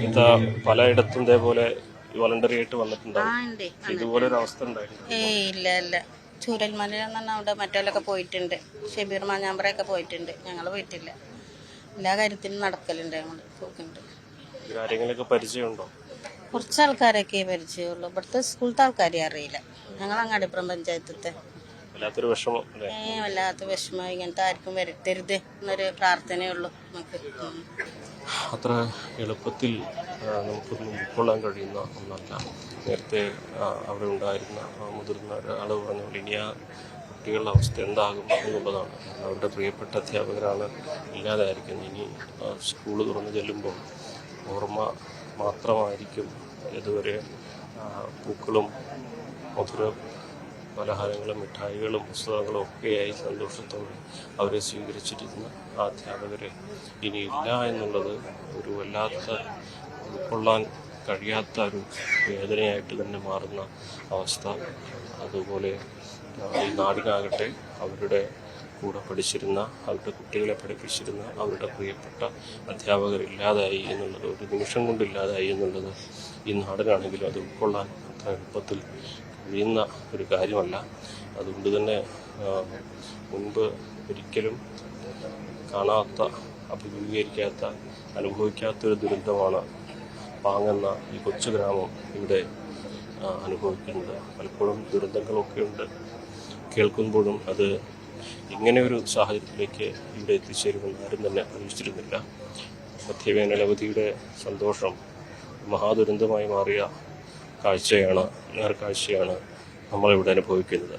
ഇതാ പലയിടത്തും ഇതേപോലെ വോളണ്ടറി ആയിട്ട് വന്നിട്ടുണ്ടാവും. ഇതുപോലെ ഒരു അവസ്ഥ ഉണ്ടായിരുന്നു? ഇല്ല ഇല്ല. ചൂരൽമല അവിടെ മറ്റേലൊക്കെ പോയിട്ടുണ്ട്. ഷബീർ മാഞ്ഞാമ്പ്രയൊക്കെ പോയിട്ടുണ്ട്. ഞങ്ങൾ പോയിട്ടില്ല. എല്ലാ കാര്യത്തിനും നടക്കലുണ്ട്. ഞങ്ങൾ പോക്കുന്നുണ്ട്. കാര്യങ്ങളൊക്കെ പരിചയമുണ്ടോ? കുറച്ച് ആൾക്കാരൊക്കെ പരിചയമുള്ളൂ. ഇവിടുത്തെ സ്കൂളത്തെ ആൾക്കാരെ അറിയില്ല. ഞങ്ങൾ അങ്ങാടിപ്പുറം പഞ്ചായത്തത്തെ. വല്ലാത്തൊരു വിഷമം. വല്ലാത്ത വിഷമം. ഇങ്ങനത്തെ ആർക്കും വരുത്തരുത് എന്നൊരു പ്രാർത്ഥനയുള്ളൂ നമുക്ക്. അത്ര എളുപ്പത്തിൽ നമുക്കൊന്നും ഉൾക്കൊള്ളാൻ കഴിയുന്ന ഒന്നല്ല. നേരത്തെ അവിടെ ഉണ്ടായിരുന്ന മുതിർന്ന ഒരാൾ പറഞ്ഞ പോലെ ഇനി ആ കുട്ടികളുടെ അവസ്ഥ എന്താകും എന്നുള്ളതാണ്. അവരുടെ പ്രിയപ്പെട്ട അധ്യാപകരാണ് ഇല്ലാതായിരിക്കുന്നത്. ഇനി സ്കൂൾ തുറന്നു ചെല്ലുമ്പോൾ ഓർമ്മ മാത്രമായിരിക്കും. ഇതുവരെ പൂക്കളും മധുര പലഹാരങ്ങളും മിഠായികളും പുസ്തകങ്ങളും ഒക്കെയായി സന്തോഷത്തോടെ അവരെ സ്വീകരിച്ചിരുന്ന ആ അധ്യാപകരെ ഇനിയില്ല എന്നുള്ളത് ഒരു വല്ലാത്ത ഉൾക്കൊള്ളാൻ കഴിയാത്ത ഒരു വേദനയായിട്ട് തന്നെ മാറുന്ന അവസ്ഥ. അതുപോലെ ഈ നാടിനാകട്ടെ അവരുടെ കൂടെ പഠിച്ചിരുന്ന, അവരുടെ കുട്ടികളെ പഠിപ്പിച്ചിരുന്ന അവരുടെ പ്രിയപ്പെട്ട അധ്യാപകരില്ലാതായി എന്നുള്ളത്, ഒരു നിമിഷം കൊണ്ടില്ലാതായി എന്നുള്ളത് ഈ നാടിനാണെങ്കിലും അത് ഉൾക്കൊള്ളാൻ അത്ര എളുപ്പത്തിൽ കഴിയുന്ന ഒരു കാര്യമല്ല. അതുകൊണ്ട് തന്നെ മുൻപ് ഒരിക്കലും കാണാത്ത, അഭിമുഖീകരിക്കാത്ത, അനുഭവിക്കാത്തൊരു ദുരന്തമാണ് പാങ്ങെന്ന ഈ കൊച്ചു ഗ്രാമം ഇവിടെ അനുഭവിക്കുന്നത്. പലപ്പോഴും ദുരന്തങ്ങളൊക്കെ ഉണ്ട്, കേൾക്കുമ്പോഴും അത് ഇങ്ങനെ ഒരു സാഹചര്യത്തിലേക്ക് ഇവിടെ എത്തിച്ചേരുമെന്ന് ആരും തന്നെ പ്രതീക്ഷിച്ചിരുന്നില്ല. മധ്യവേനലവധിയുടെ സന്തോഷം മഹാദുരന്തമായി മാറിയ കാഴ്ചയാണ്, നേർക്കാഴ്ചയാണ് നമ്മളിവിടെ അനുഭവിക്കുന്നത്.